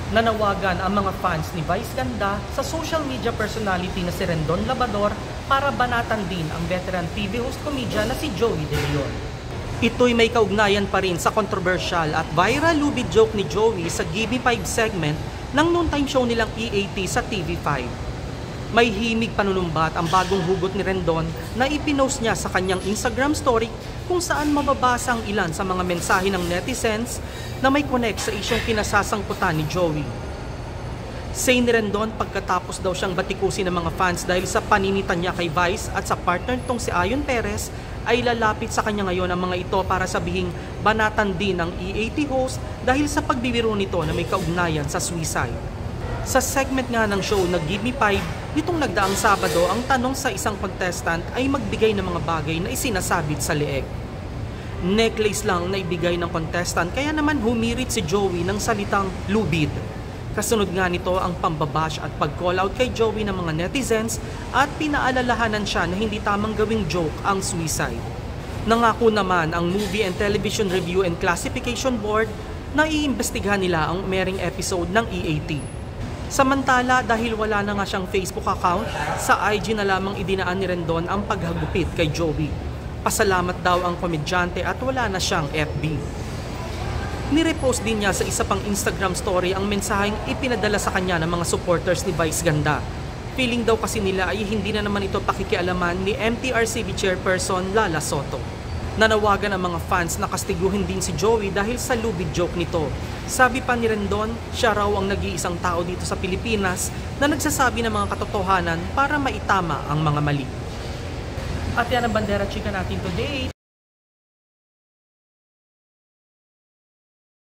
Nanawagan ang mga fans ni Vice Ganda sa social media personality na si Rendon Labrador para banatan din ang veteran TV host comedian na si Joey De Leon. Ito'y may kaugnayan pa rin sa controversial at viral lubid joke ni Joey sa GB5 segment ng noontime show nilang EAT sa TV5. May himig panunumbat ang bagong hugot ni Rendon na ipinost niya sa kanyang Instagram story kung saan mababasa ang ilan sa mga mensahe ng netizens na may connect sa isyong kinasasangkutan ni Joey. Say ni Rendon pagkatapos daw siyang batikusin ng mga fans dahil sa paninitan niya kay Vice at sa partner nitong si Ayon Perez ay lalapit sa kanya ngayon ang mga ito para sabihing banatan din ng EAT host dahil sa pagbibiro nito na may kaugnayan sa suicide. Sa segment nga ng show na Give Me 5, nitong nagdaang Sabado, ang tanong sa isang contestant ay magbigay ng mga bagay na isinasabit sa leeg. Necklace lang na ibigay ng contestant kaya naman humirit si Joey ng salitang lubid. Kasunod nga nito ang pambabash at pag-call out kay Joey ng mga netizens at pinaalalahanan siya na hindi tamang gawing joke ang suicide. Nangako naman ang Movie and Television Review and Classification Board na iimbestigahan nila ang umairing episode ng EAT. Samantala, dahil wala na nga siyang Facebook account, sa IG na lamang idinaan ni Rendon ang paghagupit kay Joey. Pasalamat daw ang komedyante at wala na siyang FB. Nirepost din niya sa isa pang Instagram story ang mensaheng ipinadala sa kanya ng mga supporters ni Vice Ganda. Feeling daw kasi nila ay hindi na naman ito pakikialaman ni MTRCB Chairperson Lala Soto. Nanawagan ang mga fans na kastiguhin din si Joey dahil sa lubid joke nito. Sabi pa ni Rendon, siya raw ang nag-iisang tao dito sa Pilipinas na nagsasabi ng mga katotohanan para maitama ang mga mali. At yan ang Bandera Chika natin today.